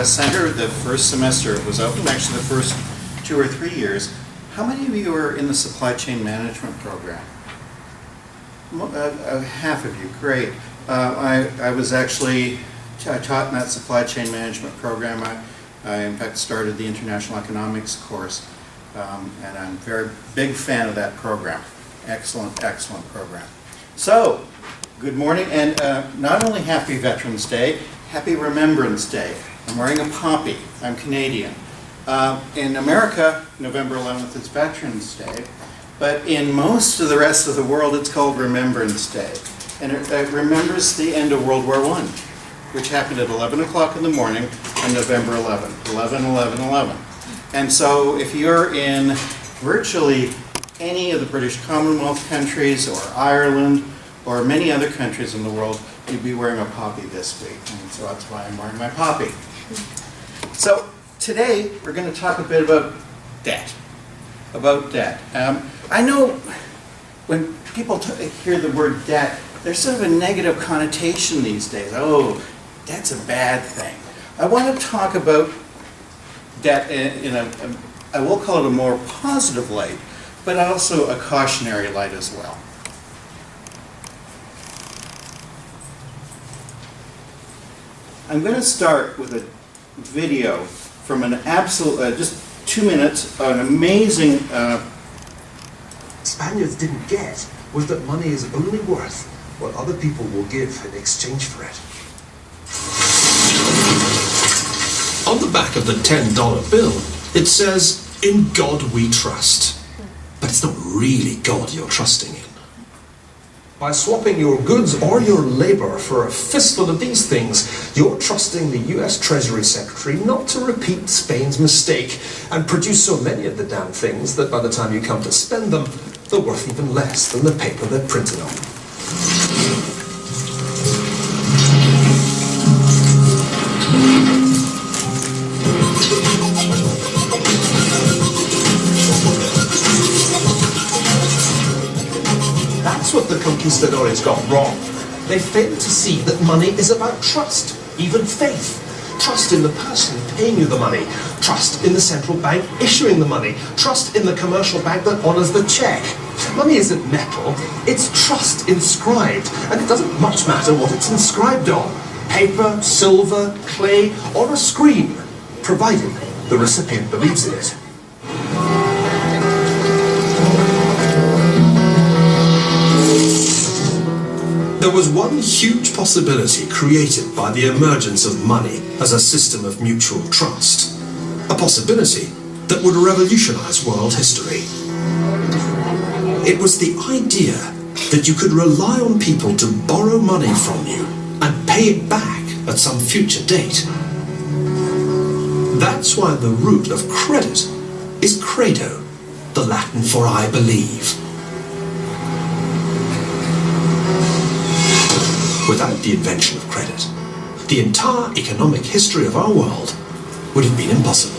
Center the first semester. It was open actually the first 2 or 3 years. How many of you are in the supply chain management program? Half of you, great. I was actually taught in that supply chain management program. I in fact started the international economics course, and I'm a very big fan of that program. Excellent, excellent program. So, good morning, and not only happy Veterans Day, happy Remembrance Day. I'm wearing a poppy. I'm Canadian. In America, November 11th is Veterans Day, but in most of the rest of the world it's called Remembrance Day. And it remembers the end of World War I, which happened at 11 o'clock in the morning on November 11th, 11/11/11. And so if you're in virtually any of the British Commonwealth countries or Ireland or many other countries in the world, you'd be wearing a poppy this week. And so that's why I'm wearing my poppy. So today we're going to talk a bit about debt. I know when people hear the word debt, there's sort of a negative connotation these days. Oh, debt's a bad thing. I want to talk about debt in I will call it a more positive light, but also a cautionary light as well. I'm going to start with a video from an absolute, just 2 minutes, an amazing... Spaniards didn't get was that money is only worth what other people will give in exchange for it. On the back of the $10 bill, it says, "In God we trust." But it's not really God you're trusting in. By swapping your goods or your labor for a fistful of these things, you're trusting the US Treasury Secretary not to repeat Spain's mistake and produce so many of the damn things that by the time you come to spend them, they're worth even less than the paper they're printed on. That's what the conquistadores got wrong. They failed to see that money is about trust, even faith. Trust in the person paying you the money. Trust in the central bank issuing the money. Trust in the commercial bank that honors the check. Money isn't metal, it's trust inscribed. And it doesn't much matter what it's inscribed on. Paper, silver, clay, or a screen, provided the recipient believes in it. There was one huge possibility created by the emergence of money as a system of mutual trust. A possibility that would revolutionize world history. It was the idea that you could rely on people to borrow money from you and pay it back at some future date. That's why the root of credit is credo, the Latin for I believe. Without the invention of credit, the entire economic history of our world would have been impossible.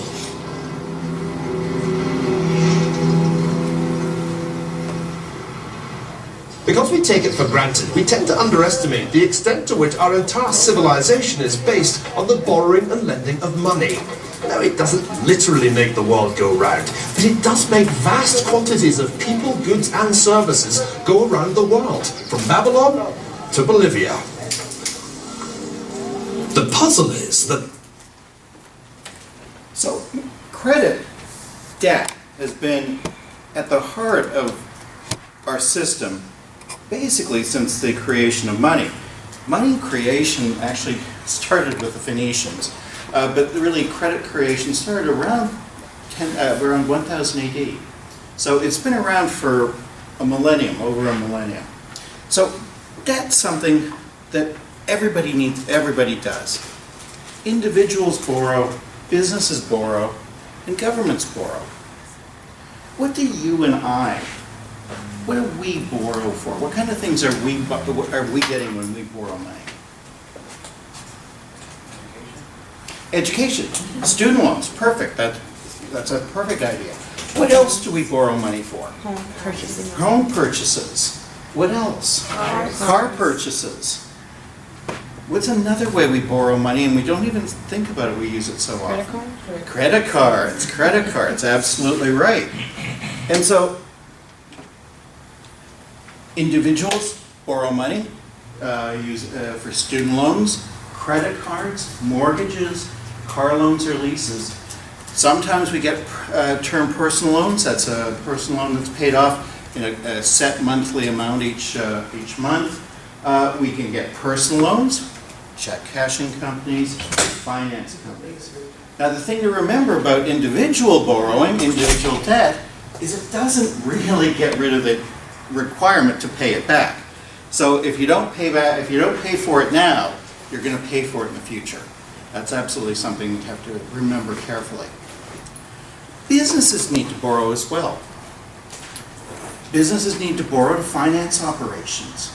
Because we take it for granted, we tend to underestimate the extent to which our entire civilization is based on the borrowing and lending of money. Now, it doesn't literally make the world go round, but it does make vast quantities of people, goods and services go around the world, from Babylon to Bolivia. The puzzle is that... So, credit, debt, has been at the heart of our system basically since the creation of money. Money creation actually started with the Phoenicians, but really credit creation started around 1000 AD. So it's been around for a millennium, over a millennium. So that's something that everybody needs, everybody does. Individuals borrow, businesses borrow, and governments borrow. What do you and I, what do we borrow for? What kind of things are we getting when we borrow money? Education. Student loans, perfect. That's a perfect idea. What else do we borrow money for? Home purchases. Home purchases. What else? Cars. Car purchases. What's another way we borrow money and we don't even think about it, we use it so often? Credit card? Credit cards, absolutely right. And so, individuals borrow money, for student loans, credit cards, mortgages, car loans or leases. Sometimes we get term personal loans. That's a personal loan that's paid off in a set monthly amount each month. We can get personal loans, check cashing companies, finance companies. Now the thing to remember about individual borrowing, individual debt, is it doesn't really get rid of the requirement to pay it back. So if you don't pay for it now, you're going to pay for it in the future. That's absolutely something you have to remember carefully. Businesses need to borrow as well. Businesses need to borrow to finance operations.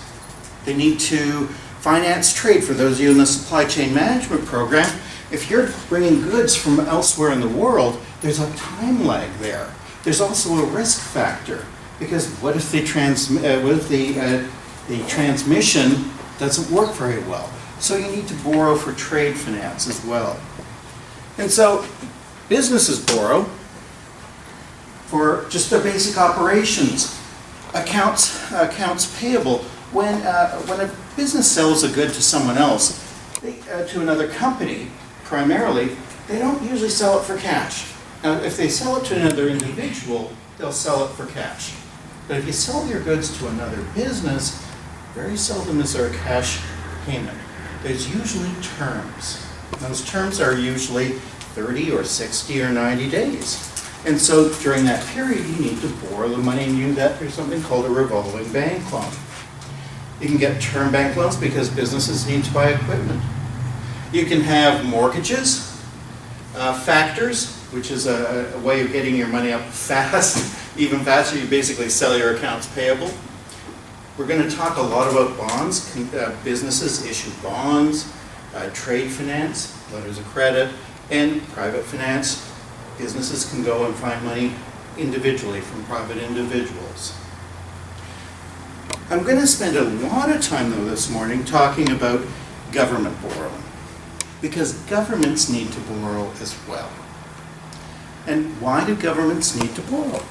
They need to finance trade. For those of you in the supply chain management program, if you're bringing goods from elsewhere in the world, there's a time lag there. There's also a risk factor, because what if the transmission doesn't work very well? So you need to borrow for trade finance as well. And so businesses borrow for just their basic operations. Accounts payable. When a business sells a good to someone else, to another company primarily, they don't usually sell it for cash. Now, if they sell it to another individual, they'll sell it for cash. But if you sell your goods to another business, very seldom is there a cash payment. There's usually terms. Those terms are usually 30 or 60 or 90 days. And so during that period, you need to borrow the money and use that through something called a revolving bank loan. You can get term bank loans because businesses need to buy equipment. You can have mortgages, factors, which is a way of getting your money up fast, even faster. You basically sell your accounts payable. We're going to talk a lot about bonds. Businesses issue bonds, trade finance, letters of credit, and private finance. Businesses can go and find money individually from private individuals. I'm going to spend a lot of time, though, this morning talking about government borrowing, because governments need to borrow as well. And why do governments need to borrow?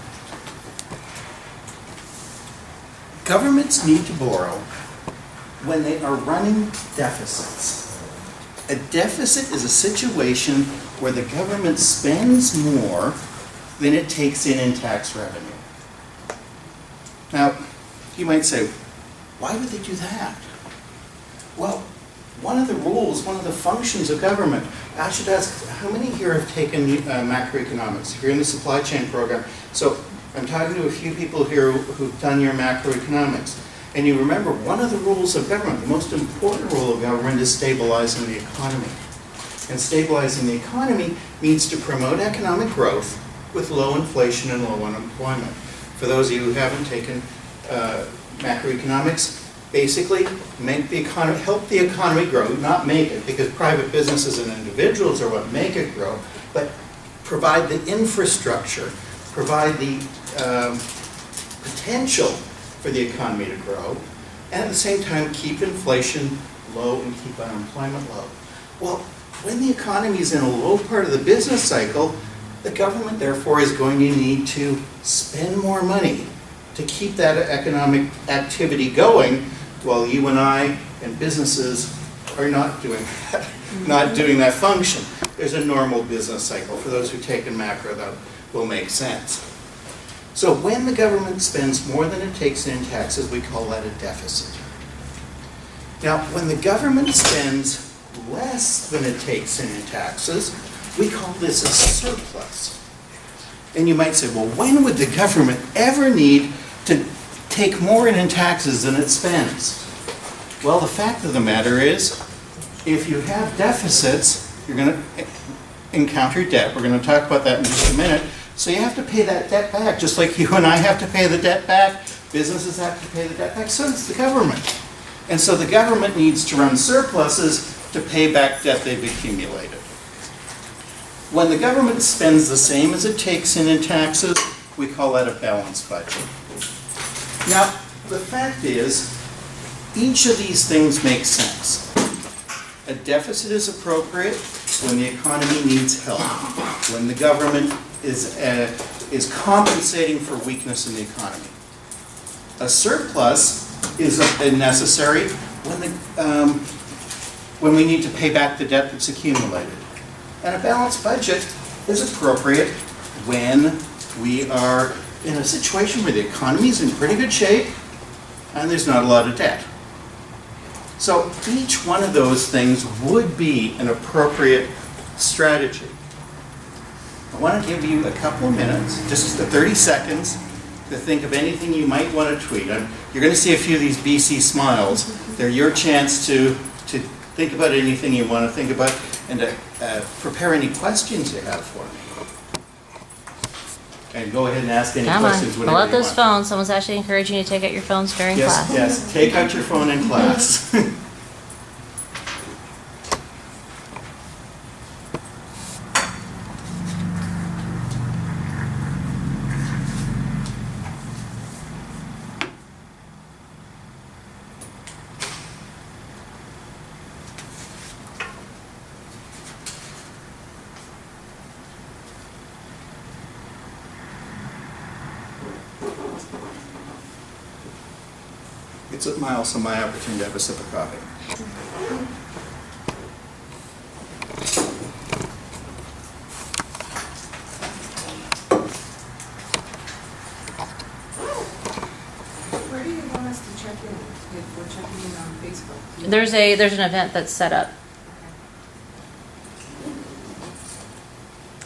Governments need to borrow when they are running deficits. A deficit is a situation where the government spends more than it takes in tax revenue. Now, you might say, why would they do that? Well, one of the rules, one of the functions of government, I should ask, how many here have taken macroeconomics? If you're in the supply chain program, so I'm talking to a few people here who've done your macroeconomics. And you remember, one of the rules of government, the most important rule of government, is stabilizing the economy. And stabilizing the economy means to promote economic growth with low inflation and low unemployment. For those of you who haven't taken macroeconomics, basically help the economy grow, not make it, because private businesses and individuals are what make it grow, but provide the infrastructure, provide the potential for the economy to grow, and at the same time keep inflation low and keep unemployment low. Well, when the economy is in a low part of the business cycle, the government therefore is going to need to spend more money to keep that economic activity going, while you and I and businesses are not doing that, not doing that function. There's a normal business cycle. For those who've taken macro, that will make sense. So when the government spends more than it takes in taxes, we call that a deficit. Now, when the government spends less than it takes in taxes, we call this a surplus. And you might say, well, when would the government ever need to take more in taxes than it spends? Well, the fact of the matter is, if you have deficits, you're going to encounter debt. We're going to talk about that in just a minute. So you have to pay that debt back, just like you and I have to pay the debt back. Businesses have to pay the debt back, so does the government. And so the government needs to run surpluses to pay back debt they've accumulated. When the government spends the same as it takes in taxes, we call that a balanced budget. Now, the fact is, each of these things makes sense. A deficit is appropriate when the economy needs help, when the government is compensating for weakness in the economy. A surplus is necessary when we need to pay back the debt that's accumulated. And a balanced budget is appropriate when we are in a situation where the economy is in pretty good shape and there's not a lot of debt. So each one of those things would be an appropriate strategy. I want to give you a couple of minutes, just 30 seconds, to think of anything you might want to tweet. You're going to see a few of these BC smiles. They're your chance to think about anything you want to think about and to prepare any questions you have for me. And go ahead and ask any questions Pull whenever out you those want. phones. Someone's actually encouraging you to take out your phones during class. Yes, take out your phone in class. It's also my opportunity to have a sip of coffee. Where do you want us to check in if we're checking in on Facebook? There's an event that's set up.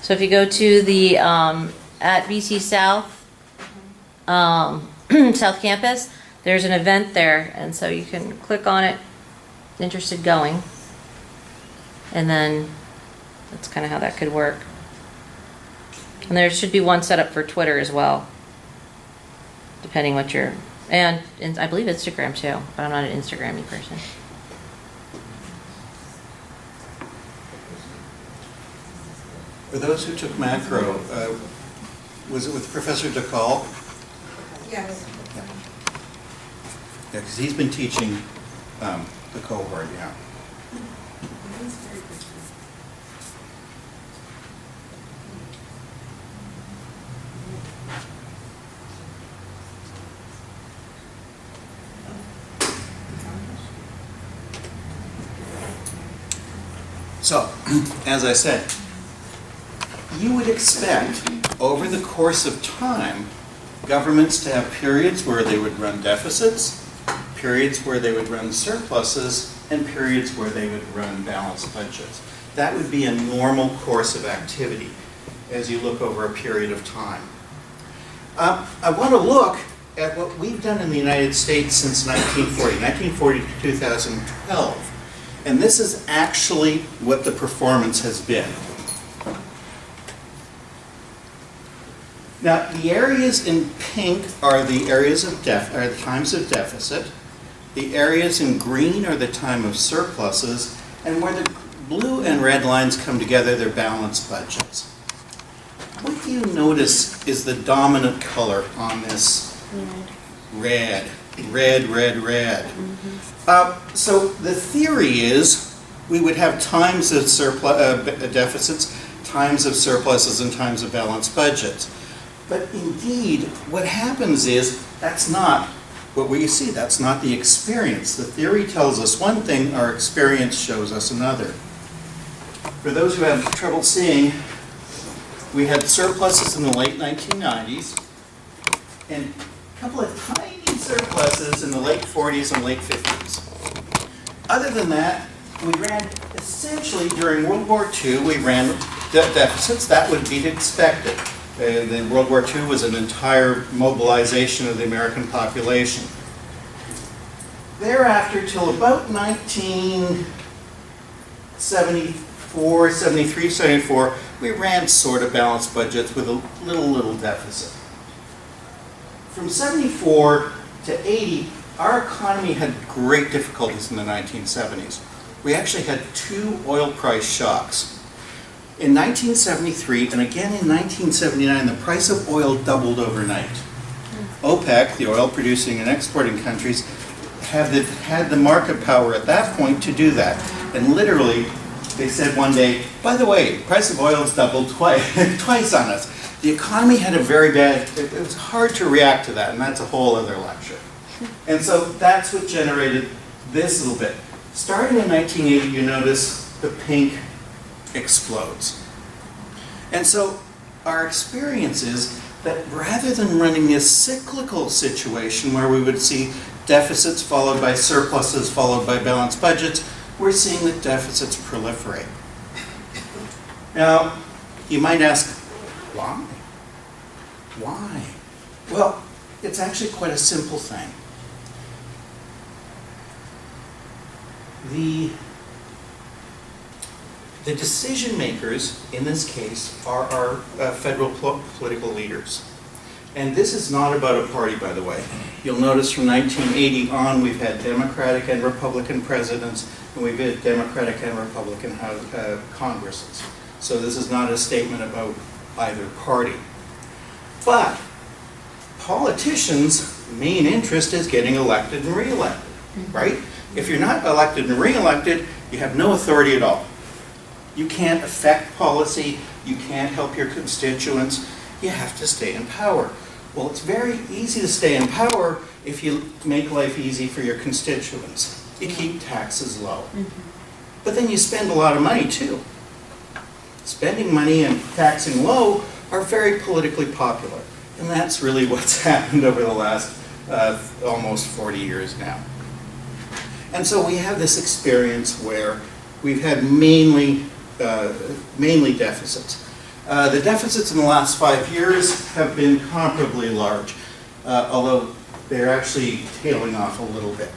So if you go to the at BC South South Campus, there's an event there, and so you can click on it, interested going, and then that's kind of how that could work. And there should be one set up for Twitter as well, depending what you're, and I believe Instagram too, but I'm not an Instagram-y person. For those who took macro, was it with Professor DeCall? Yes. Yeah, because he's been teaching the cohort, yeah. He's very good. So, as I said, you would expect over the course of time governments to have periods where they would run deficits, periods where they would run surpluses, and periods where they would run balanced budgets. That would be a normal course of activity as you look over a period of time. I want to look at what we've done in the United States since 1940 to 2012. And this is actually what the performance has been. Now, the areas in pink are the areas of are the times of deficit. The areas in green are the time of surpluses, and where the blue and red lines come together, they're balanced budgets. What do you notice is the dominant color on this? Red. Red, red, red. So the theory is we would have times of deficits, times of surpluses, and times of balanced budgets. But indeed, what happens is that's not what we see. That's not the experience. The theory tells us one thing, our experience shows us another. For those who have trouble seeing, we had surpluses in the late 1990s and a couple of tiny surpluses in the late 40s and late 50s. Other than that, we ran essentially during World War II, we ran deficits. That would be expected. Then World War II was an entire mobilization of the American population. Thereafter, till about 1974, 73, 74, we ran sort of balanced budgets with a little deficit. From 74 to 80, our economy had great difficulties in the 1970s. We actually had 2 oil price shocks. In 1973 and again in 1979, the price of oil doubled overnight. OPEC, the oil producing and exporting countries, had the market power at that point to do that. And literally, they said one day, by the way, price of oil has doubled twice on us. The economy had a very bad, it was hard to react to that, and that's a whole other lecture. And so that's what generated this little bit. Starting in 1980, you notice the pink explodes. And so our experience is that rather than running this cyclical situation where we would see deficits followed by surpluses followed by balanced budgets, we're seeing that deficits proliferate. Now, you might ask, why? Why? Well, it's actually quite a simple thing. The decision makers in this case are our federal political leaders. And this is not about a party, by the way. You'll notice from 1980 on, we've had Democratic and Republican presidents, and we've had Democratic and Republican Congresses. So this is not a statement about either party. But politicians' main interest is getting elected and re-elected, right? If you're not elected and re-elected, you have no authority at all. You can't affect policy, you can't help your constituents, you have to stay in power. Well, it's very easy to stay in power if you make life easy for your constituents. You keep taxes low. But then you spend a lot of money too. Spending money and taxing low are very politically popular. And that's really what's happened over the last almost 40 years now. And so we have this experience where we've had mainly deficits. The deficits in the last 5 years have been comparably large, although they're actually tailing off a little bit.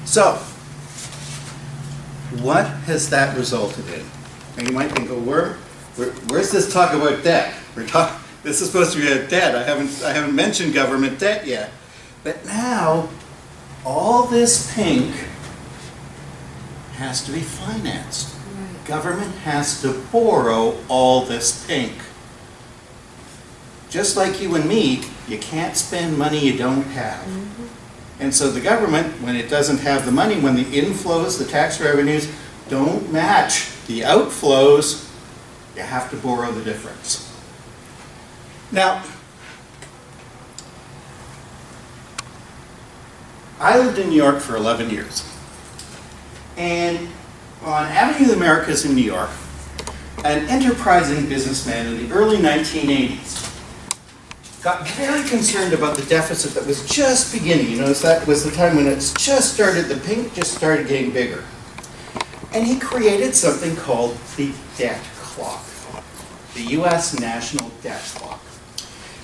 So, what has that resulted in? And you might think, well, where's this talk about debt? This is supposed to be about debt. I haven't mentioned government debt yet. But now, all this pink has to be financed. Government has to borrow all this pink. Just like you and me, you can't spend money you don't have. And so the government, when it doesn't have the money, when the inflows, the tax revenues, don't match the outflows, you have to borrow the difference. Now, I lived in New York for 11 years. And on Avenue of the Americas in New York, an enterprising businessman in the early 1980s got very concerned about the deficit that was just beginning. You notice that was the time when it's just started, the pink just started getting bigger. And he created something called the debt clock, the U.S. national debt clock.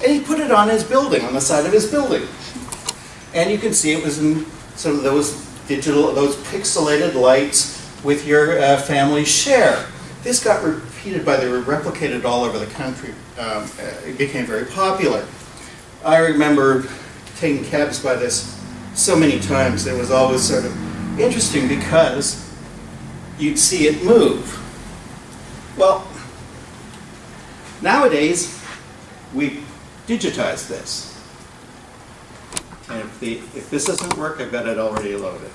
And he put it on his building, on the side of his building. And you can see it was in some of those those pixelated lights with your family share. This got repeated replicated all over the country. It became very popular. I remember taking cabs by this so many times. It was always sort of interesting because you'd see it move. Well, nowadays we digitize this. And if this doesn't work, I've got it already loaded.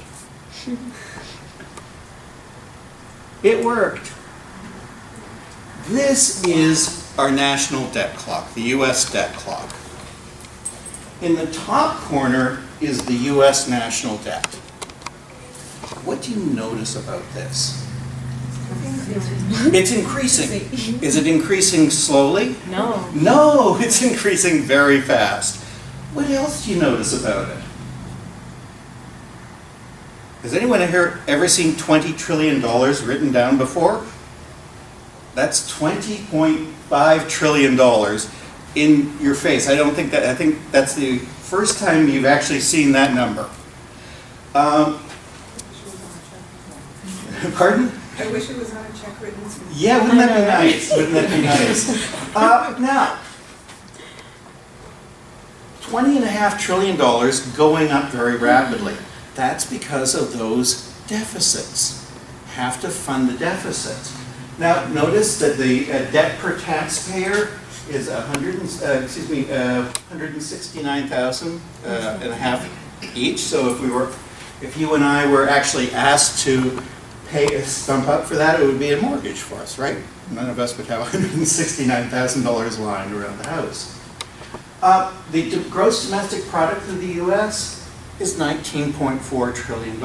It worked. This is our national debt clock, the U.S. debt clock. In the top corner is the U.S. national debt. What do you notice about this? It's increasing. Is it increasing slowly? No. No, it's increasing very fast. What else do you notice about it? Has anyone here ever seen $20 trillion written down before? That's $20.5 trillion in your face. I think that's the first time you've actually seen that number. Pardon? I wish it was on a check written. Yeah, wouldn't that be nice? Wouldn't that be nice? Now, $20.5 trillion going up very rapidly. That's because of those deficits. Have to fund the deficits. Now, notice that the debt per taxpayer is $169,000 and a half each. So if we were If you and I were actually asked to pay, stump up for that, it would be a mortgage for us, right? None of us would have $169,000 lying around the house. The gross domestic product of the U.S. is $19.4 trillion.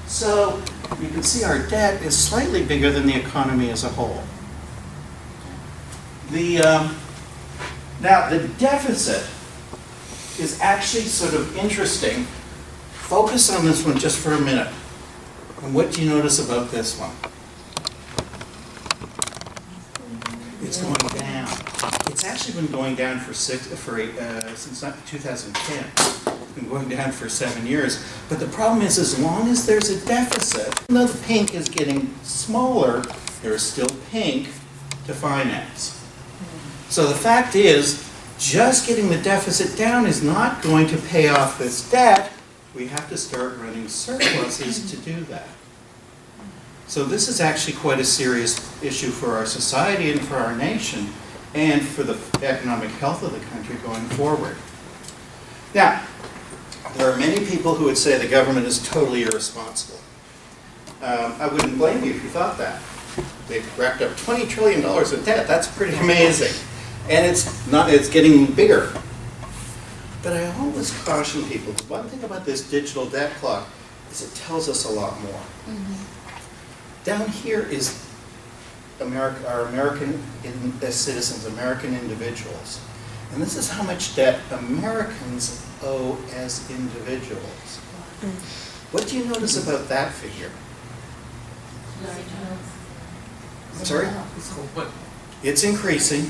So you can see our debt is slightly bigger than the economy as a whole. Now, the deficit is actually sort of interesting. Focus on this one just for a minute. And what do you notice about this one? It's going down. It's actually been going down since 2010. It's been going down for 7 years. But the problem is, as long as there's a deficit, even though the pink is getting smaller, there is still pink to finance. So the fact is, just getting the deficit down is not going to pay off this debt. We have to start running surpluses to do that. So this is actually quite a serious issue for our society and for our nation, and for the economic health of the country going forward. Now, there are many people who would say the government is totally irresponsible. I wouldn't blame you if you thought that. They've racked up $20 trillion in debt. That's pretty amazing. And it's getting bigger. But I always caution people, one thing about this digital debt clock is it tells us a lot more. Down here is our American citizens, American individuals. And this is how much debt Americans owe as individuals. What do you notice about that figure? I'm sorry? It's increasing.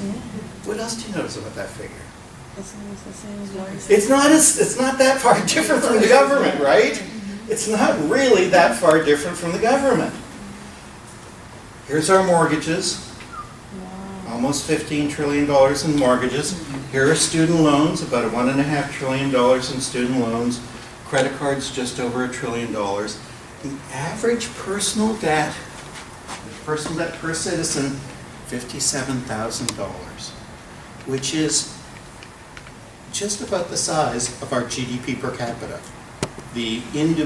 What else do you notice about that figure? It's not that far different from the government, right? It's not really that far different from the government. Here's our mortgages. Almost $15 trillion in mortgages. Here are student loans, about $1.5 trillion in student loans. Credit cards, just over $1 trillion. The average personal debt per citizen, $57,000, which is just about the size of our GDP per capita,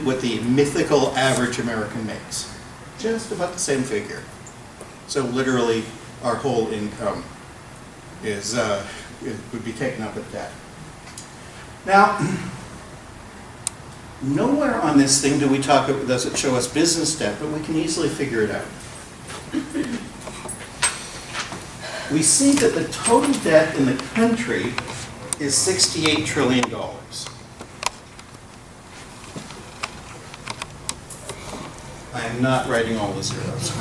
what the mythical average American makes. Just about the same figure. So literally, our whole income would be taken up with debt. Now, nowhere on this thing does it show us business debt, but we can easily figure it out. We see that the total debt in the country is $68 trillion. I am not writing all the zeros.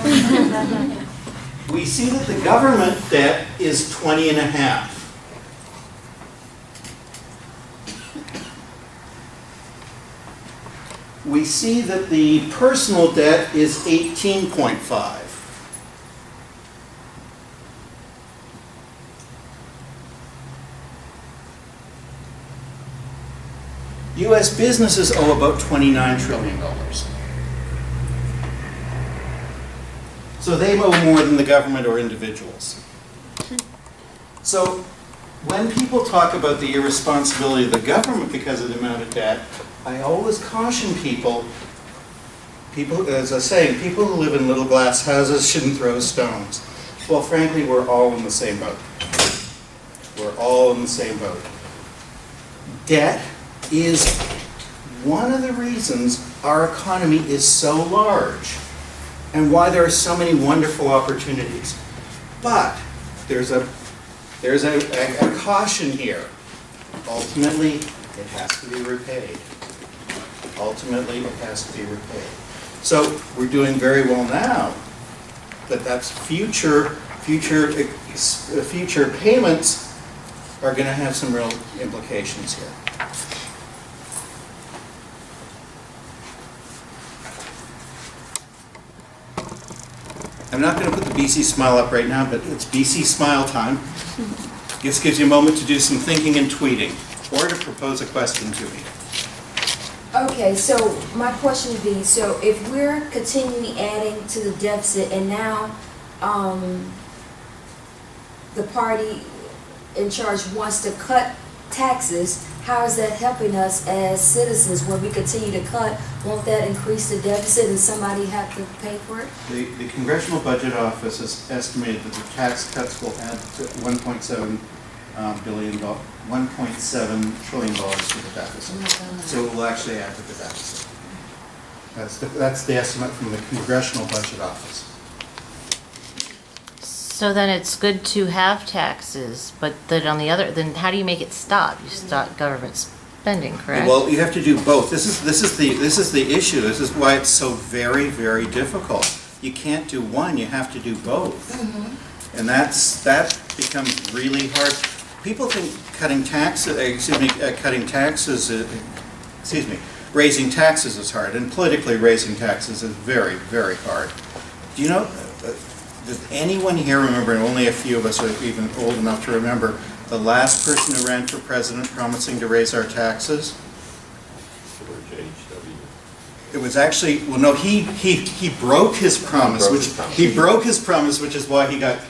We see that the government debt is 20.5. We see that the personal debt is 18.5. U.S. businesses owe about $29 trillion. So they owe more than the government or individuals. So when people talk about the irresponsibility of the government because of the amount of debt, I always caution people, as I was saying, people who live in little glass houses shouldn't throw stones. Well, frankly, we're all in the same boat. We're all in the same boat. Debt is one of the reasons our economy is so large and why there are so many wonderful opportunities. But there's a caution here. Ultimately, it has to be repaid. Ultimately, it has to be repaid. So we're doing very well now, but that's future payments are going to have some real implications here. I'm not going to put the BCsmile up right now, but it's BCsmile time. This gives you a moment to do some thinking and tweeting, or to propose a question to me. Okay, so my question would be, so if we're continually adding to the deficit and now the party in charge wants to cut taxes, how is that helping us as citizens when we continue to cut? Won't that increase the deficit and somebody have to pay for it? The Congressional Budget Office has estimated that the tax cuts will add to $1.7 trillion to the deficit. So it will actually add to the deficit. That's the estimate from the Congressional Budget Office. So then it's good to have taxes, but then on the other, then how do you make it stop? You stop government spending, correct? Well, you have to do both. This is the issue. This is why it's so very, very difficult. You can't do one. You have to do both, and that becomes really hard. People think raising taxes is hard, and politically raising taxes is very, very hard. Do you know? Does anyone here remember, and only a few of us are even old enough to remember, the last person who ran for president promising to raise our taxes? It was actually, well, no, he broke his promise, which is why he got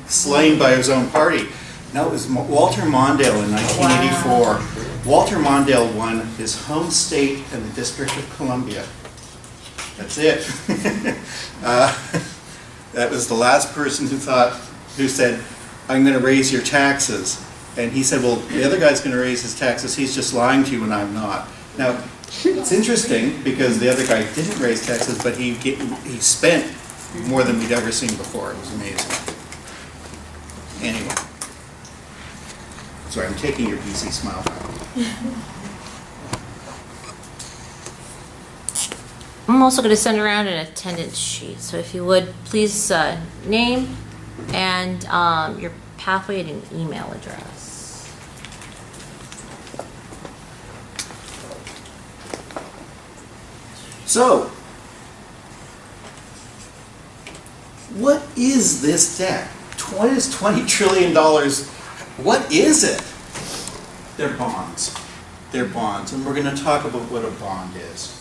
slain by his own party. No, it was Walter Mondale in 1984. Wow. Walter Mondale won his home state and the District of Columbia. That's it. That was the last person who said, I'm going to raise your taxes. And he said, well, the other guy's going to raise his taxes. He's just lying to you and I'm not. Now, it's interesting because the other guy didn't raise taxes, but he spent more than we'd ever seen before. It was amazing. Anyway. Sorry, I'm taking your BCsmile back. I'm also going to send around an attendance sheet. So if you would, please name and your pathway and an email address. So, what is this debt? What is $20 trillion? What is it? They're bonds. They're bonds. And we're going to talk about what a bond is,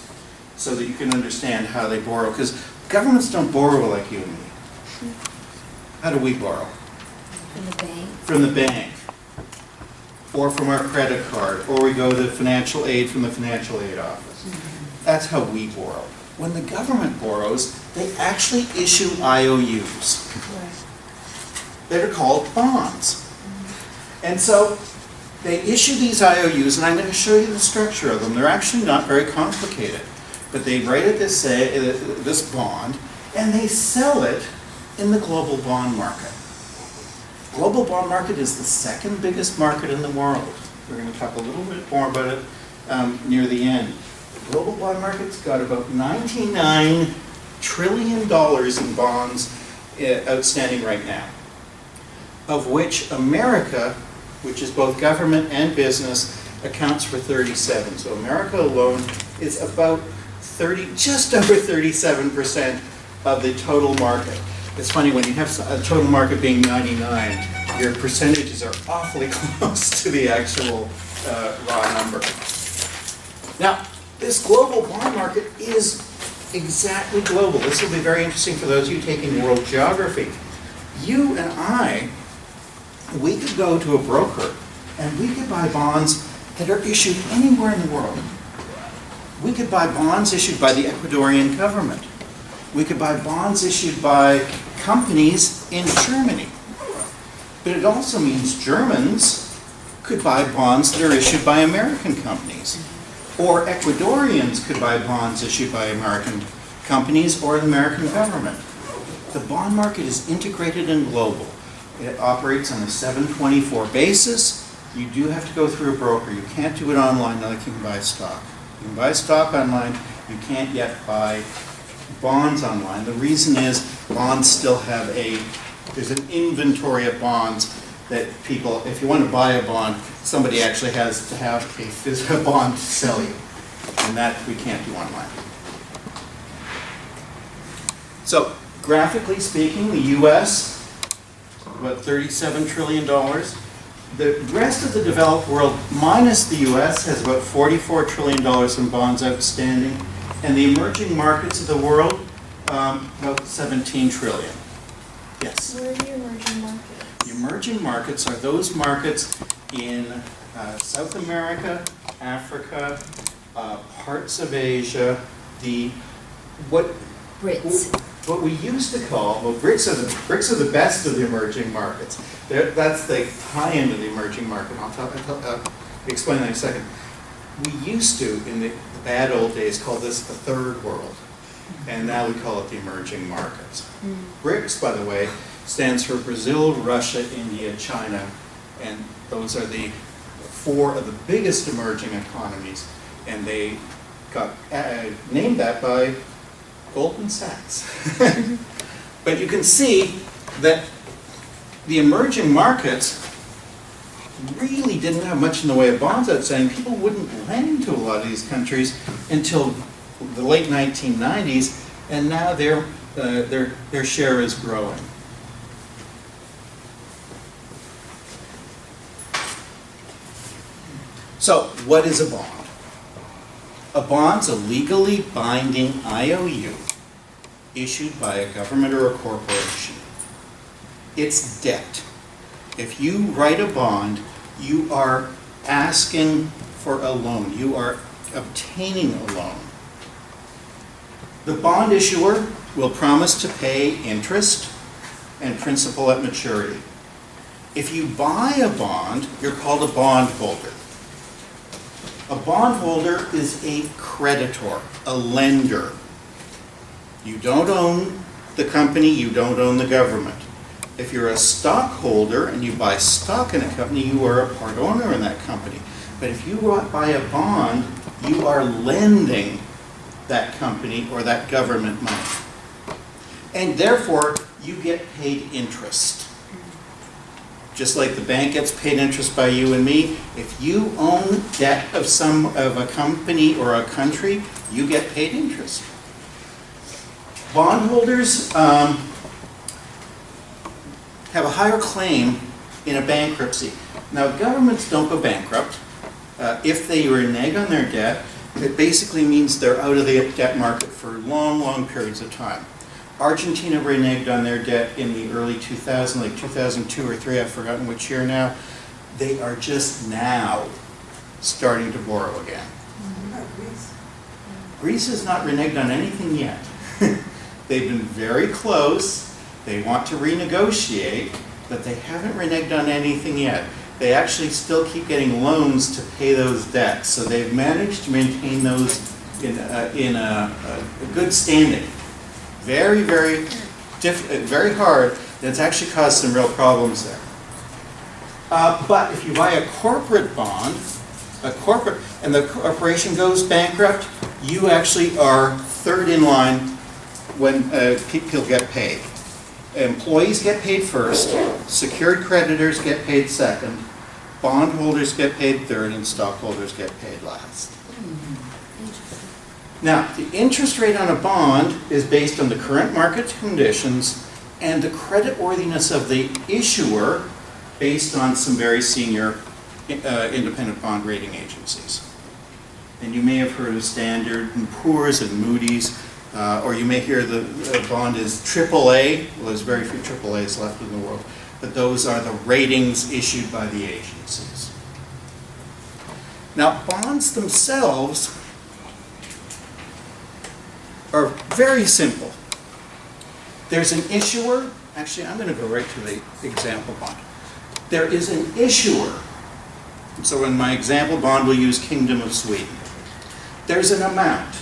so that you can understand how they borrow. Because governments don't borrow like you and me. How do we borrow? From the bank. From the bank. Or from our credit card. Or we go to financial aid from the financial aid office. That's how we borrow. When the government borrows, they actually issue IOUs. They're called bonds. And so they issue these IOUs, and I'm going to show you the structure of them. They're actually not very complicated. But they write it this bond, and they sell it in the global bond market. Global bond market is the second biggest market in the world. We're going to talk a little bit more about it near the end. The global bond market's got about $99 trillion in bonds outstanding right now, of which America, which is both government and business, accounts for 37. So America alone is about just over 37% of the total market. It's funny, when you have a total market being 99, your percentages are awfully close to the actual raw number. Now, this global bond market is exactly global. This will be very interesting for those of you taking world geography. You and I, we could go to a broker and we could buy bonds that are issued anywhere in the world. We could buy bonds issued by the Ecuadorian government. We could buy bonds issued by companies in Germany. But it also means Germans could buy bonds that are issued by American companies. Or Ecuadorians could buy bonds issued by American companies or the American government. The bond market is integrated and global. It operates on a 724 basis. You do have to go through a broker. You can't do it online like you can buy stock. You can buy stock online. You can't yet buy bonds online. The reason is bonds still have there's an inventory of bonds that people, if you want to buy a bond, somebody actually has to have a bond to sell you. And that we can't do online. So, graphically speaking, the U.S., about $37 trillion. The rest of the developed world, minus the U.S., has about $44 trillion in bonds outstanding. And the emerging markets of the world, about 17 trillion. Yes? Where are the emerging markets? The emerging markets are those markets in South America, Africa, parts of Asia, what we used to call, well, BRICS are the best of the emerging markets. That's the high end of the emerging market. I'll explain that in a second. We used to, in the bad old days, call this the third world, and now we call it the emerging markets. BRICS, by the way, stands for Brazil, Russia, India, China, and those are the 4 of the biggest emerging economies, and they got named that by Goldman Sachs. But you can see that the emerging markets really didn't have much in the way of bonds outstanding. People wouldn't lend to a lot of these countries until the late 1990s, and now their share is growing. So, what is a bond? A bond's a legally binding IOU issued by a government or a corporation. It's debt. If you write a bond, you are asking for a loan. You are obtaining a loan. The bond issuer will promise to pay interest and principal at maturity. If you buy a bond, you're called a bondholder. A bondholder is a creditor, a lender. You don't own the company, you don't own the government. If you're a stockholder and you buy stock in a company, you are a part owner in that company. But if you buy a bond, you are lending that company or that government money. And therefore, you get paid interest. Just like the bank gets paid interest by you and me, if you own debt of a company or a country, you get paid interest. Bondholders have a higher claim in a bankruptcy. Now, governments don't go bankrupt. If they renege on their debt, it basically means they're out of the debt market for long, long periods of time. Argentina reneged on their debt in the early 2000s, like 2002 or 3, I've forgotten which year now. They are just now starting to borrow again. Greece has not reneged on anything yet. They've been very close. They want to renegotiate, but they haven't reneged on anything yet. They actually still keep getting loans to pay those debts, so they've managed to maintain those in a good standing. Very, very very hard, and it's actually caused some real problems there. But if you buy a corporate bond, and the corporation goes bankrupt, you actually are third in line when people get paid. Employees get paid first, secured creditors get paid second, bondholders get paid third, and stockholders get paid last. Now, the interest rate on a bond is based on the current market conditions and the creditworthiness of the issuer based on some very senior independent bond rating agencies. And you may have heard of Standard & Poor's and Moody's, or you may hear the bond is AAA. Well, there's very few AAAs left in the world, but those are the ratings issued by the agencies. Now, bonds themselves are very simple. There's an issuer. Actually, I'm going to go right to the example bond. There is an issuer. So in my example bond, we'll use Kingdom of Sweden. There's an amount,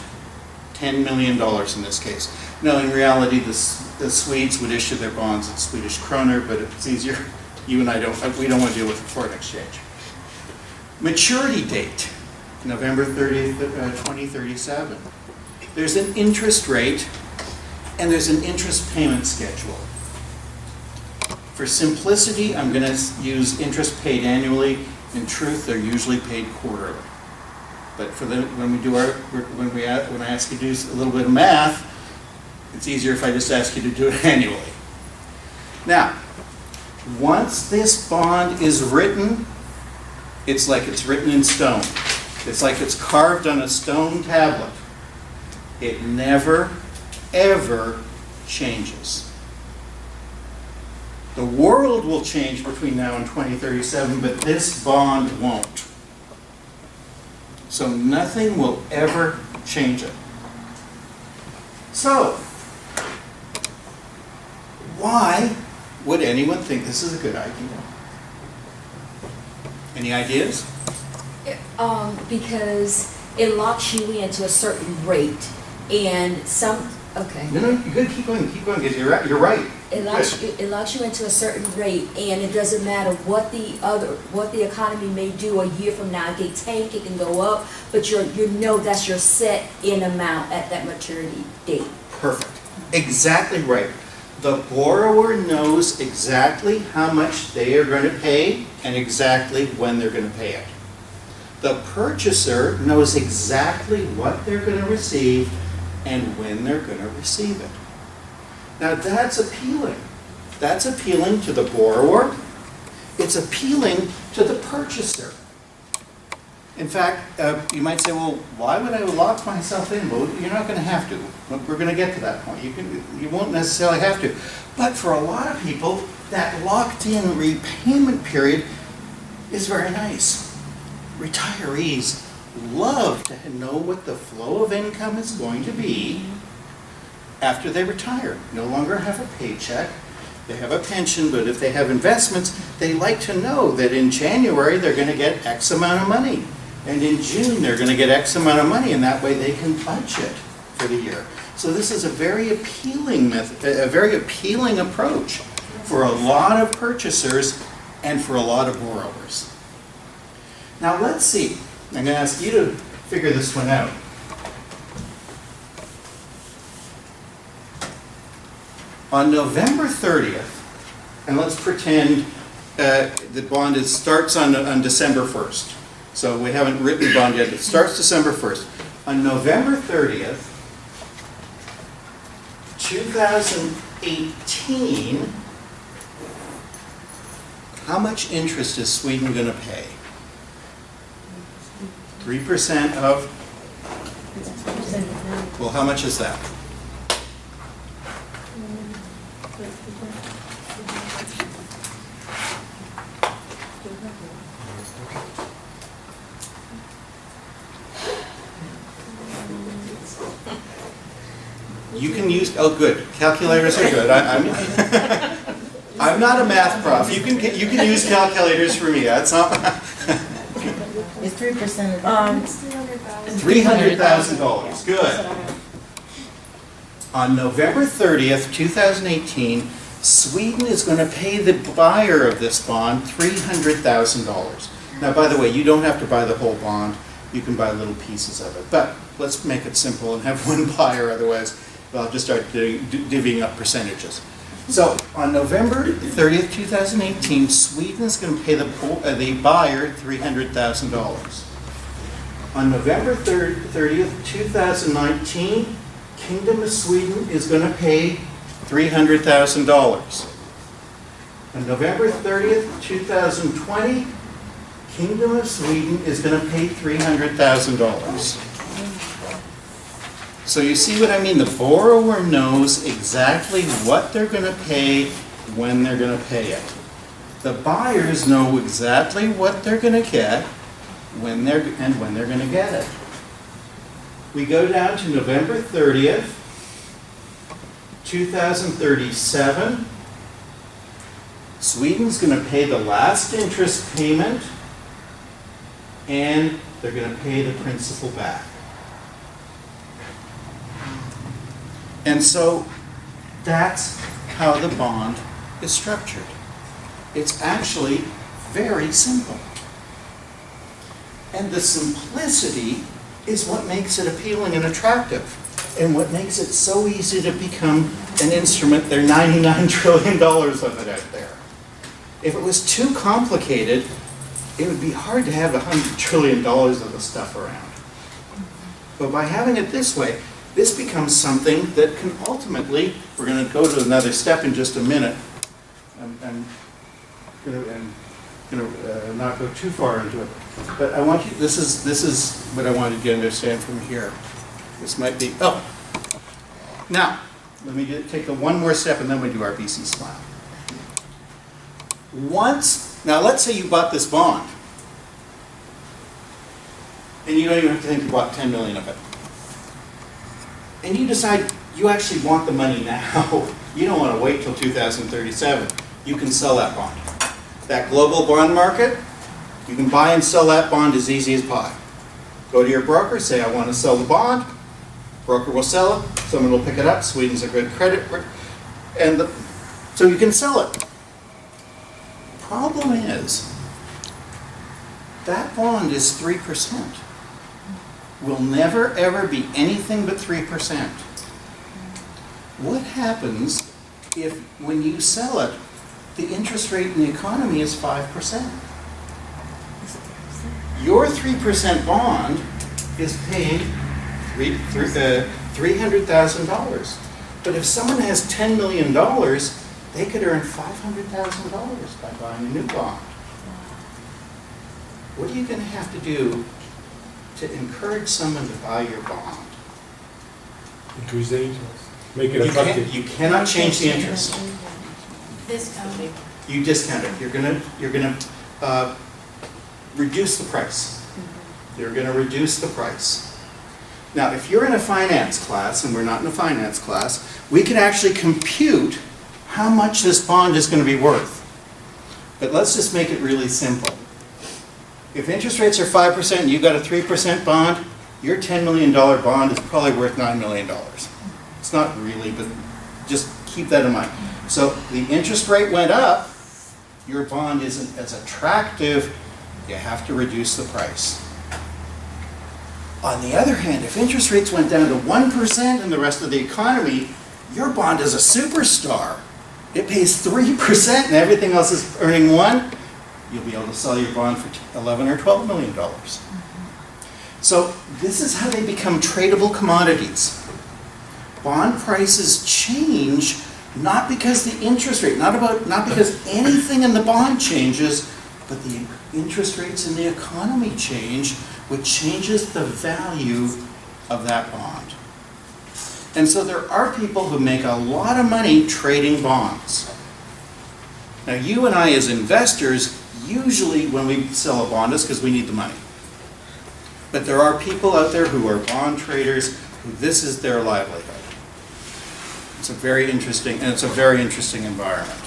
$10 million in this case. Now, in reality, the Swedes would issue their bonds in Swedish kroner, but it's easier. You and I we don't want to deal with foreign exchange. Maturity date, November 30th, 2037. There's an interest rate, and there's an interest payment schedule. For simplicity, I'm going to use interest paid annually. In truth, they're usually paid quarterly. But when I ask you to do a little bit of math, it's easier if I just ask you to do it annually. Now, once this bond is written, it's like it's written in stone. It's like it's carved on a stone tablet. It never, ever changes. The world will change between now and 2037, but this bond won't. So nothing will ever change it. So, why would anyone think this is a good idea? Any ideas? Because it locks you into a certain rate, and okay. No, you're good. Keep going, because you're right. It locks you into a certain rate, and it doesn't matter what the economy may do a year from now. It can tank, it can go up, but you know that's your set in amount at that maturity date. Perfect. Exactly right. The borrower knows exactly how much they are going to pay and exactly when they're going to pay it. The purchaser knows exactly what they're going to receive and when they're going to receive it. Now that's appealing. That's appealing to the borrower. It's appealing to the purchaser. In fact, you might say, well, why would I lock myself in? Well, you're not going to have to. We're going to get to that point. You won't necessarily have to. But for a lot of people, that locked-in repayment period is very nice. Retirees love to know what the flow of income is going to be after they retire. No longer have a paycheck. They have a pension, but if they have investments, they like to know that in January they're going to get X amount of money. And in June they're going to get X amount of money, and that way they can budget for the year. So this is a very appealing method, a very appealing approach for a lot of purchasers and for a lot of borrowers. Now let's see. I'm going to ask you to figure this one out. On November 30th, and let's pretend the bond starts on December 1st. So we haven't written the bond yet. It starts December 1st. On November 30th, 2018, how much interest is Sweden going to pay? 3% of? Well, how much is that? You can use, oh good, calculators are good. I'm not a math prof. You can use calculators for me. That's not. It's 3% of $300,000. Good. On November 30th, 2018, Sweden is going to pay the buyer of this bond $300,000. Now, by the way, you don't have to buy the whole bond. You can buy little pieces of it. But let's make it simple and have one buyer, otherwise I'll just start divvying up percentages. So on November 30th, 2018, Sweden is going to pay the buyer $300,000. On November 30th, 2019, Kingdom of Sweden is going to pay $300,000. On November 30th, 2020, Kingdom of Sweden is going to pay $300,000. So you see what I mean? The borrower knows exactly what they're going to pay when they're going to pay it. The buyers know exactly what they're going to get when they're going to get it. We go down to November 30th, 2037. Sweden's going to pay the last interest payment, and they're going to pay the principal back. And so that's how the bond is structured. It's actually very simple. And the simplicity is what makes it appealing and attractive, and what makes it so easy to become an instrument. There are $99 trillion of it out there. If it was too complicated, it would be hard to have $100 trillion of the stuff around. But by having it this way, this becomes something that can ultimately, we're going to go to another step in just a minute. I'm going to not go too far into it. But I want you, this is what I wanted you to understand from here. This might be, now, let me take one more step and then we do our BCsmile. Now let's say you bought this bond, and you don't even have to think you bought 10 million of it. And you decide you actually want the money now. You don't want to wait till 2037. You can sell that bond. That global bond market, you can buy and sell that bond as easy as pie. Go to your broker, say I want to sell the bond. Broker will sell it. Someone will pick it up. Sweden's a good credit, and so you can sell it. Problem is, that bond is 3%. Will never ever be anything but 3%. What happens if, when you sell it, the interest rate in the economy is 5%? Your 3% bond is paying $300,000. But if someone has $10 million, they could earn $500,000 by buying a new bond. What are you going to have to do to encourage someone to buy your bond? Increase the interest. Make it attractive. You cannot change the interest. Discounting. You discount it. You're gonna reduce the price. You're gonna reduce the price. Now, if you're in a finance class, and we're not in a finance class, we can actually compute how much this bond is going to be worth. But let's just make it really simple. If interest rates are 5% and you've got a 3% bond, your $10 million bond is probably worth $9 million. It's not really, but just keep that in mind. So the interest rate went up, your bond isn't as attractive, you have to reduce the price. On the other hand, if interest rates went down to 1% in the rest of the economy, your bond is a superstar. It pays 3% and everything else is earning 1%. You'll be able to sell your bond for $11 or $12 million. So this is how they become tradable commodities. Bond prices change not because the interest rate, not because anything in the bond changes, but the interest rates in the economy change, which changes the value of that bond. And so there are people who make a lot of money trading bonds. Now you and I as investors, usually when we sell a bond, it's because we need the money. But there are people out there who are bond traders who this is their livelihood. It's a very interesting environment.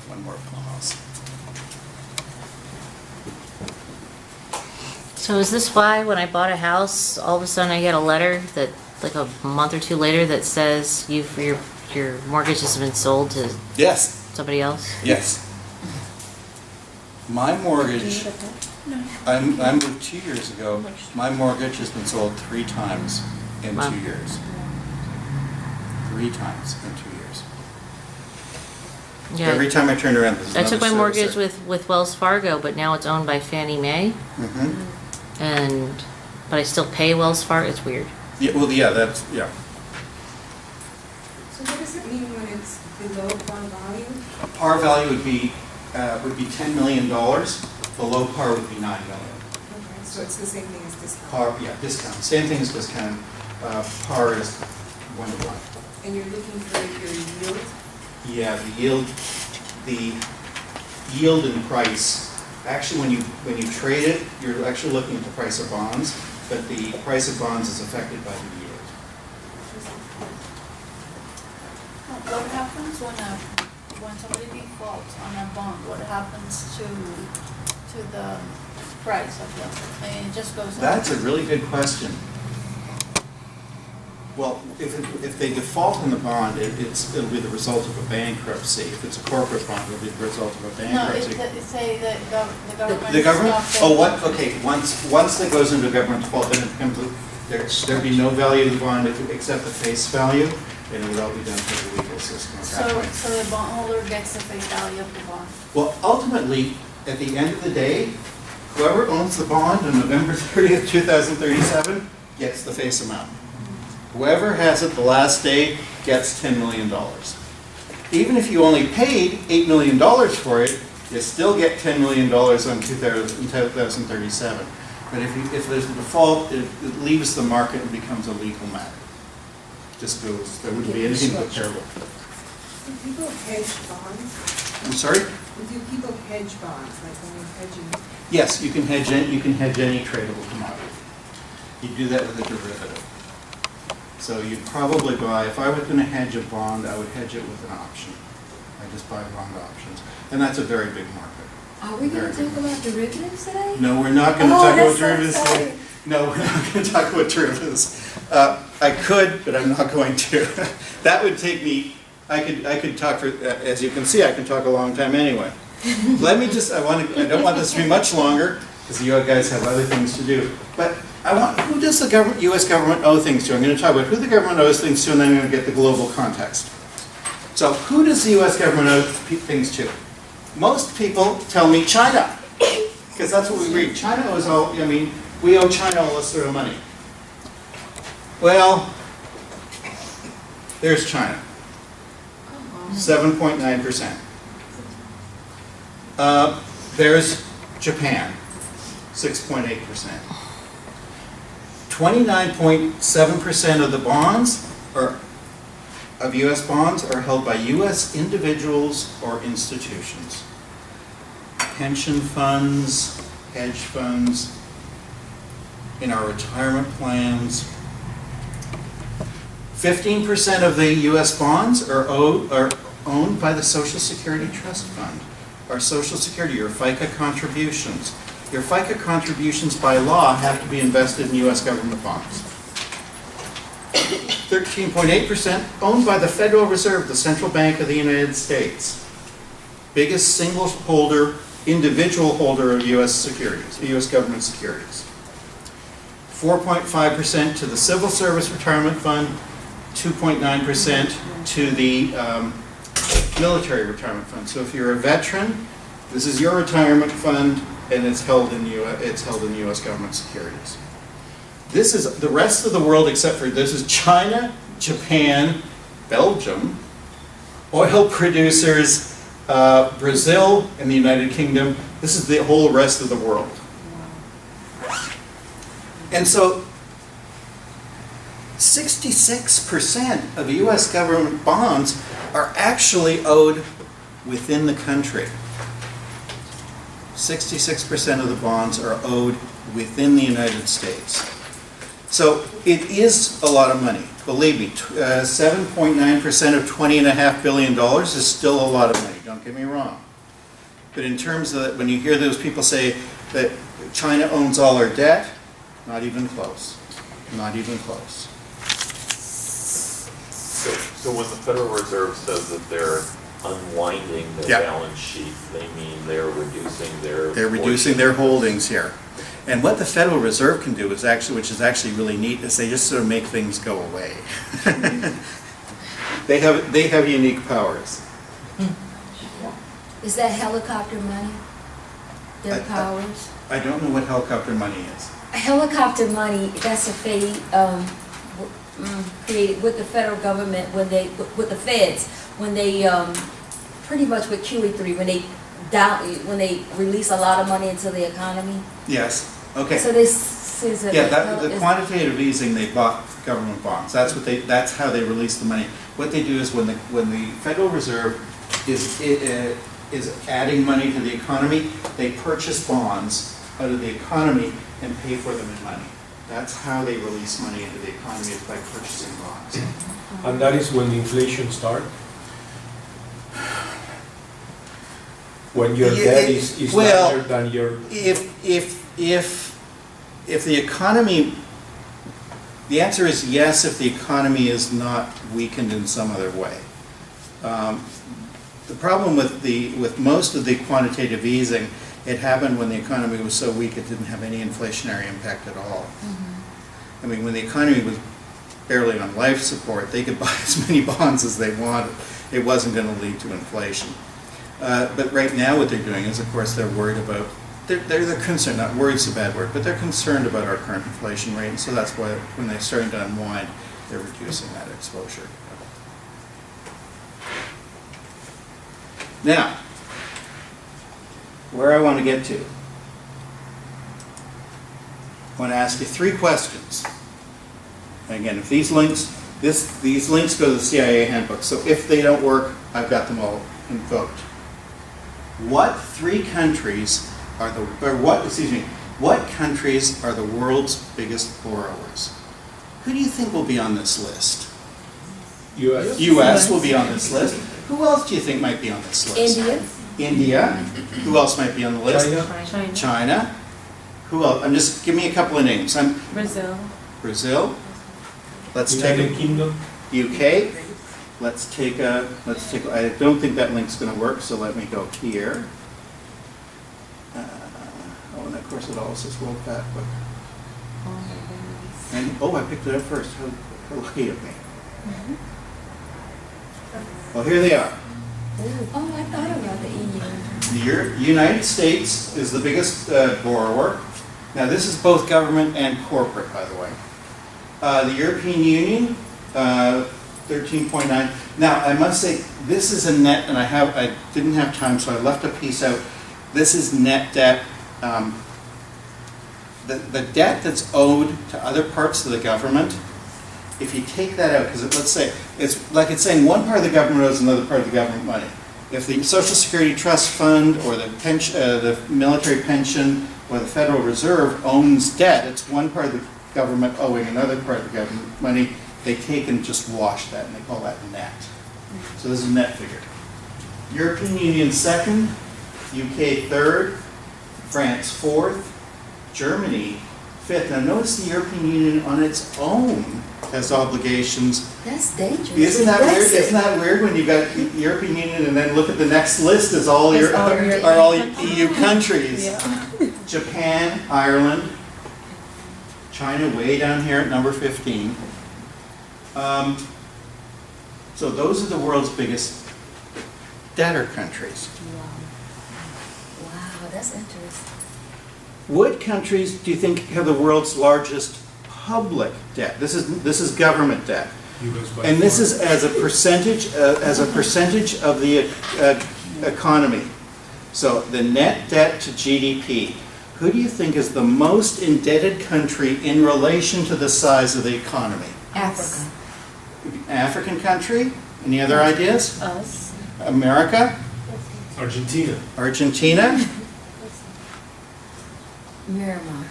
One more pause. So is this why when I bought a house, all of a sudden I get a letter that, like a month or two later, that says your mortgage has been sold to Yes. somebody else? Yes. My mortgage, I moved 2 years ago. My mortgage has been sold 3 times in Wow. 2 years. 3 times in 2 years. Yeah. Every time I turn around, there's I took my another mortgage servicer. with Wells Fargo, but now it's owned by Fannie Mae, Mhm. but I still pay Wells Fargo. It's weird. Yeah, well, yeah, that's, yeah. So what does it mean when it's below par value? Par value would be $10 million. Below par would be $9 million. Okay, so it's the same thing as discount. Par, yeah, discount. Same thing as discount. Par is 1 to 1. And you're looking for your yield? Yeah, the yield and price. Actually, when you trade it, you're actually looking at the price of bonds, but the price of bonds is affected by the yield. What happens when somebody defaults on a bond? What happens to the price of the, I mean, it just goes up? That's a really good question. Well, if they default on the bond, it'll be the result of a bankruptcy. If it's a corporate bond, it'll be the result of a No, bankruptcy. it's say the government. The government? stopped Oh, it. what? Okay, once that goes into a government default, then it becomes, there'd be no value of the bond except the face value, and it would all be done through the legal system at that point. So the bondholder gets the face value of the bond. Well, ultimately, at the end of the day, whoever owns the bond on November 30th, 2037, gets the face amount. Whoever has it the last day gets $10 million. Even if you only paid $8 million for it, you still get $10 million on 2037. But if there's a default, it leaves the market and becomes a legal matter. Just goes, there wouldn't be anything but terrible. Do people hedge bonds? I'm sorry? Do people hedge bonds, like when you're hedging? Yes, you can hedge any tradable commodity. You do that with a derivative. So you'd probably buy, if I was going to hedge a bond, I would hedge it with an option. I just buy bond options. And that's a very big market. Are we gonna talk about derivatives today? No, we're not going to Oh, talk about that's so derivatives today. exciting. No, we're not going to talk about derivatives. I could, but I'm not going to. That would take me, I could talk for, as you can see, I can talk a long time anyway. Let me just, I don't want this to be much longer, because you guys have other things to do. But who does the U.S. government owe things to? I'm going to talk about who the government owes things to, and then I'm going to get the global context. So who does the U.S. government owe things to? Most people tell me China, because that's what we read. China owes all, we owe China all this sort of money. Well, there's China, 7.9%. There's Japan, 6.8%. 29.7% of the bonds of U.S. bonds are held by U.S. individuals or institutions. Pension funds, hedge funds, in our retirement plans. 15% of the U.S. bonds are owned by the Social Security Trust Fund. Our Social Security, your FICA contributions. Your FICA contributions by law have to be invested in U.S. government bonds. 13.8% owned by the Federal Reserve, the central bank of the United States. Biggest single holder, individual holder of U.S. securities, U.S. government securities. 4.5% to the Civil Service Retirement Fund, 2.9% to the Military Retirement Fund. So if you're a veteran, this is your retirement fund, and it's held in U.S. government securities. This is the rest of the world except for this is China, Japan, Belgium, oil producers, Brazil, and the United Kingdom. This is the whole rest of the world. And so 66% of U.S. government bonds are actually owed within the country. 66% of the bonds are owed within the United States. So it is a lot of money. Believe me, 7.9% of $20.5 billion is still a lot of money, don't get me wrong. But in terms of, when you hear those people say that China owns all our debt, not even close. Not even close. So when the Federal Reserve says that they're unwinding their balance sheet, they mean they're reducing their holdings here. And what the Federal Reserve can do is actually, which is actually really neat, is they just sort of make things go away. They have unique powers. Is that helicopter money? Their powers? I don't know what helicopter money is. Helicopter money, that's a fade, created with the federal government with the feds, when they, pretty much with QE3, when they release a lot of money into the economy. Yes, okay. So this is the quantitative easing, they bought government bonds. That's how they release the money. What they do is when the Federal Reserve is adding money to the economy, they purchase bonds out of the economy and pay for them in money. That's how they release money into the economy, is by purchasing bonds. And that is when the inflation starts? When your debt is larger than your... If the economy, the answer is yes, if the economy is not weakened in some other way. The problem with most of the quantitative easing, it happened when the economy was so weak it didn't have any inflationary impact at all. I mean, when the economy was barely on life support, they could buy as many bonds as they wanted. It wasn't going to lead to inflation. But right now what they're doing is, of course, they're worried about, they're concerned, not worried's a bad word, but they're concerned about our current inflation rate, and so that's why when they're starting to unwind, they're reducing that exposure. Now, where I want to get to, I want to ask you 3 questions. And again, if these links These links go to the CIA handbook, so if they don't work, I've got them all invoked. What countries are the world's biggest borrowers? Who do you think will be on this list? US. US will be on this list. Who else do you think might be on this list? India. Who else might be on the list? China. Who else? Give me a couple of names. Brazil. Let's take United Kingdom. UK. Let's take I don't think that link's going to work, so let me go here. And of course it all says World Factbook. And I picked it up first. How lucky of me. Well, here they are. Oh, I thought about the EU. The United States is the biggest borrower. Now, this is both government and corporate, by the way. The European Union, 13.9. Now, I must say, this is a net, and I didn't have time, so I left a piece out. This is net debt. The debt that's owed to other parts of the government, if you take that out, because let's say, it's like it's saying one part of the government owes another part of the government money. If the Social Security Trust Fund or the military pension or the Federal Reserve owns debt, it's one part of the government owing another part of the government money. They take and just wash that, and they call that net. So this is a net figure. European Union second, UK third, France fourth, Germany fifth. Now notice the European Union on its own has obligations. That's dangerous. Isn't that weird? Isn't that weird when you got the European Union and then look at the next list is all EU countries. Yeah. Japan, Ireland, China way down here at number 15. So those are the world's biggest debtor countries. Wow, that's interesting. What countries do you think have the world's largest public debt? This is government debt, and this is as a percentage of the economy. So the net debt to GDP. Who do you think is the most indebted country in relation to the size of the economy? Africa. African country? Any other ideas? Us. America? Argentina. Argentina? Miramar.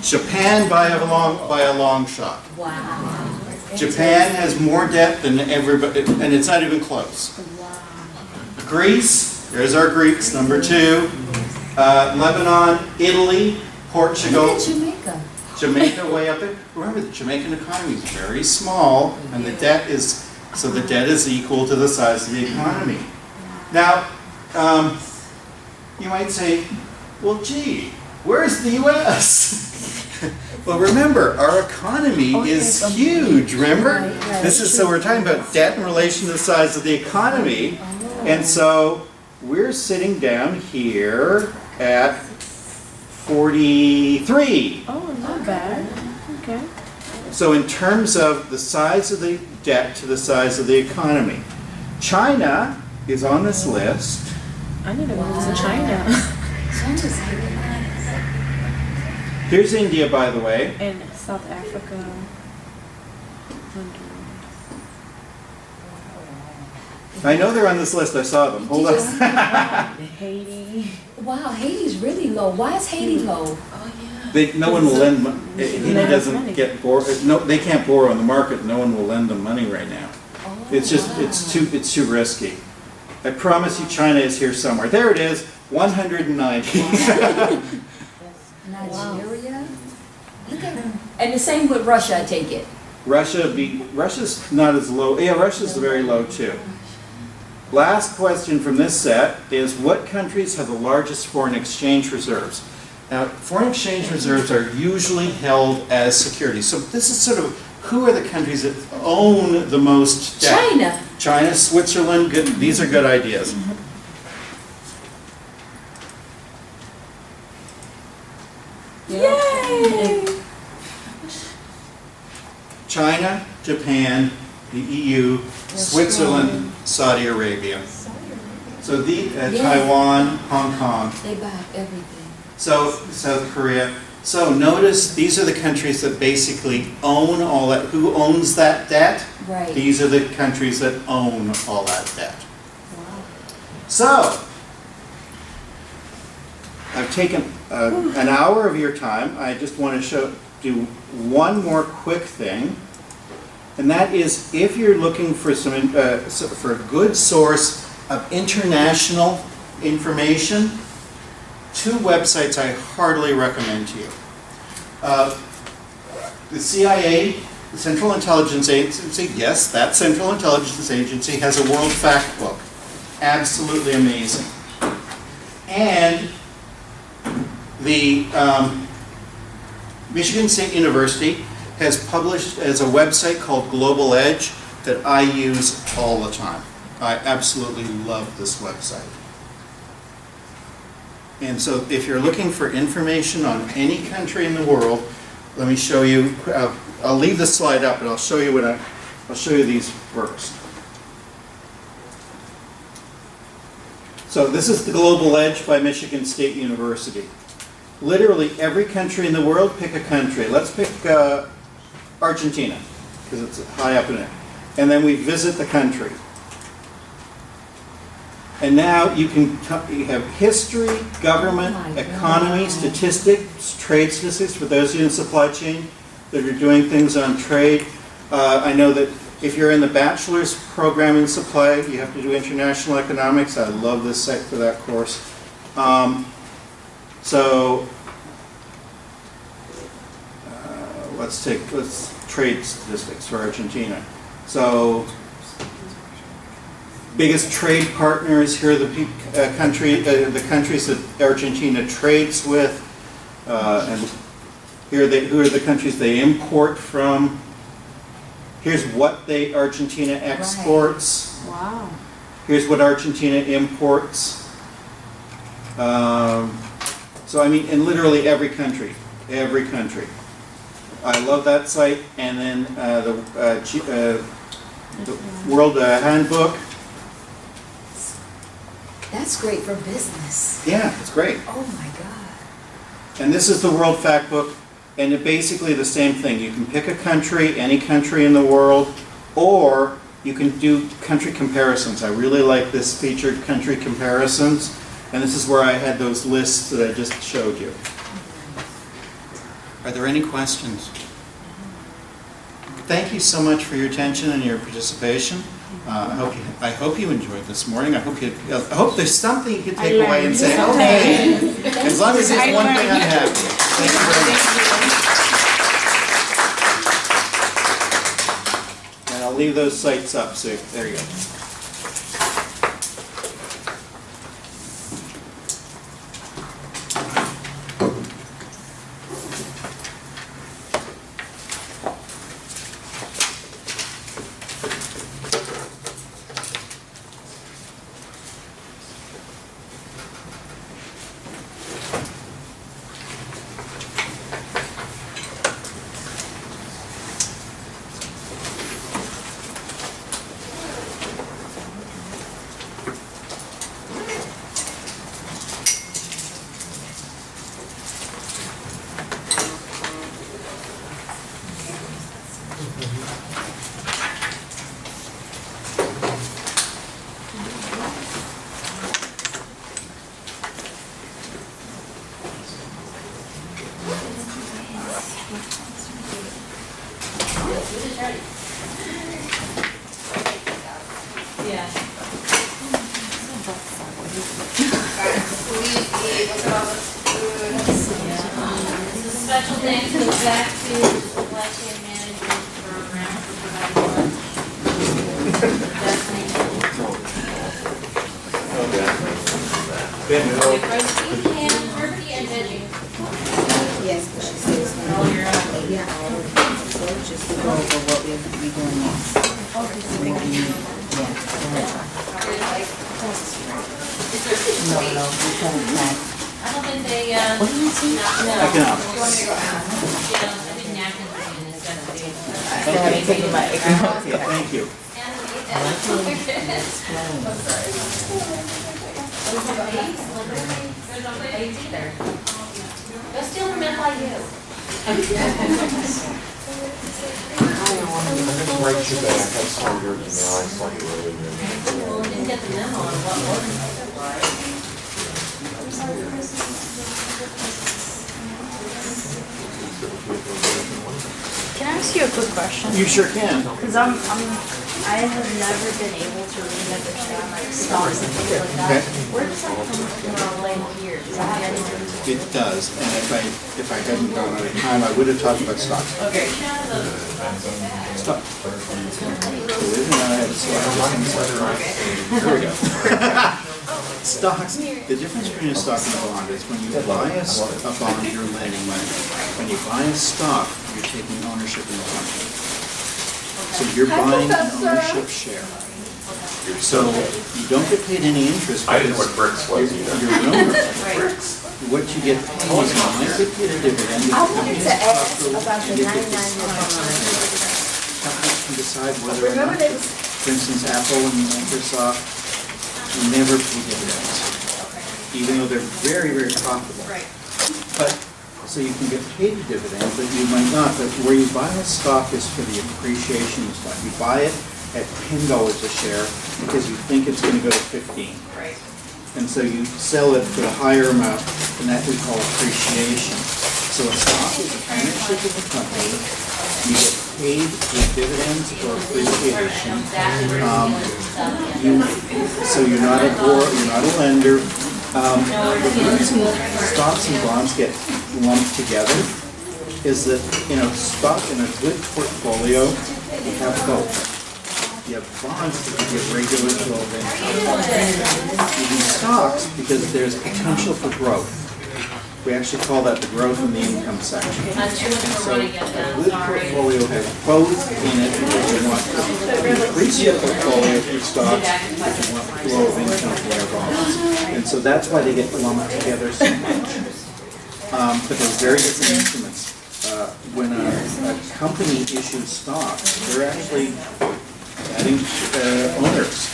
Japan by a long shot. Wow. Japan has more debt than everybody, and it's not even close. Greece, there's our Greeks, number 2. Lebanon, Italy, Portugal. Look at Jamaica. Jamaica way up there. Remember, the Jamaican economy is very small, and the debt is equal to the size of the economy. Now, you might say, well, gee, where's the U.S.? Well, remember, our economy is huge, remember? So we're talking about debt in relation to the size of the economy, and so we're sitting down here at 43. Oh, not bad. Okay. So in terms of the size of the debt to the size of the economy, China is on this list. I need to move to China. Here's India, by the way. And South Africa. I know they're on this list. I saw them. Hold on. Haiti. Wow, Haiti's really low. Why is Haiti low? No one will lend money. Haiti doesn't get borrowed. No, they can't borrow on the market. No one will lend them money right now. It's too risky. I promise you, China is here somewhere. There it is, 190. Nigeria? Look at them. And the same with Russia, I take it. Russia's not as low. Yeah, Russia's very low too. Last question from this set is, what countries have the largest foreign exchange reserves? Now, foreign exchange reserves are usually held as securities. So this is sort of, who are the countries that own the most debt? China, Switzerland, good. These are good ideas. Yay! China, Japan, the EU, Switzerland, Saudi Arabia. So the Yeah. Taiwan, Hong Kong, They buy everything. so South Korea. So notice these are the countries that basically own all that. Who owns that debt? Right. These are the countries that own all that debt. Wow. So, I've taken an hour of your time. I just want to do one more quick thing, and that is if you're looking for for a good source of international information, two websites I heartily recommend to you. The CIA, the Central Intelligence Agency, yes, that Central Intelligence Agency has a World Factbook. Absolutely amazing. And the Michigan State University has published as a website called Global Edge that I use all the time. I absolutely love this website. And so if you're looking for information on any country in the world, let me show you, I'll leave this slide up and I'll show you I'll show you these first. So this is the Global Edge by Michigan State University. Literally every country in the world, pick a country. Let's pick Argentina, because it's high up in it. And then we visit the country. And now you have history, government, economy, statistics, trade statistics for those of you in supply chain that are doing things on trade. I know that if you're in the bachelor's program in supply, you have to do international economics. I love this site for that course. Let's trade statistics for Argentina. So, biggest trade partners, here are the countries that Argentina trades with, and who are the countries they import from. Here's what Argentina exports. Wow. Here's what Argentina imports. So I mean, in literally every country. I love that site. And then the World Handbook. That's great for business. Yeah, it's great. Oh my God. And this is the World Factbook, and it's basically the same thing. You can pick a country, any country in the world, or you can do country comparisons. I really like this featured country comparisons, and this is where I had those lists that I just showed you. Are there any questions? Thank you so much for your attention and your participation. I hope you enjoyed this morning. I hope there's something you can take away and say, okay, as long as there's one thing I'm happy. Thank you very much. And I'll leave those sites up, so there you go. Special thanks goes back to the supply chain management program for providing lunch. With roast beef, ham, turkey, and veggie. Yes, but she says, All your own. yeah, so just to go over what we'll be doing next. No, we can't plan. I don't think they, What do you see? no. Economics. Yeah, I think napkins are a necessity. I still haven't taken my economics yet. Thank you. And we eat that. Explain. Go steal from FIU. Right you back, I saw your email, I saw you earlier. Well, we didn't get the memo on what ordinance it was. Can I ask you a quick question? You sure can. Because I have never been able to really understand like stocks and things like that. Okay. Where does that come from like here? Does that have anything to do? It does, and if I hadn't gone out of time, I would have talked about stocks. Okay. Stock. Believe it or not, I had a stock. There we go. Stocks, the difference between a stock and a bond is when you buy a bond, you're lending money. When you buy a stock, you're taking ownership in the company. So you're buying an ownership share. So you don't get paid any interest. I didn't know what because bricks was either. You're an owner. What you get paid is you might get paid a dividend. I wanted to ask about the 99 Companies can decide whether or Remember not, they was, for instance, Apple and Microsoft never pay dividends, even though they're very, very profitable. But, so you can get paid a dividend, but you might not. But where you buy a stock is for the appreciation of stock. You buy it at $10 a share because you think it's going to go to 15. And so you sell it for a higher amount, and that we call appreciation. So a stock is ownership of the company. You get paid with dividends or appreciation. So you're not a borrower, you're not a lender. The reason stocks and bonds get lumped together is that, stock in a good portfolio, you have both. You have bonds that you get regular flow of income. You do stocks because there's potential for growth. We actually call that the growth in the income section. And so a good portfolio has both in it because you want to increase your portfolio through stocks, but you want flow of income from your bonds. And so that's why they get lumped together so much. But they're very different instruments. When a company issues stocks, they're actually adding owners.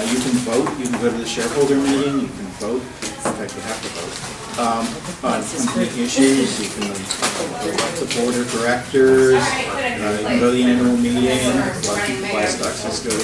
You can vote, you can go to the shareholder meeting, you can vote, in fact you have to vote, on company issues, you can elect the board of directors, you can go to the annual meeting, a lot of people buy stocks, just go to the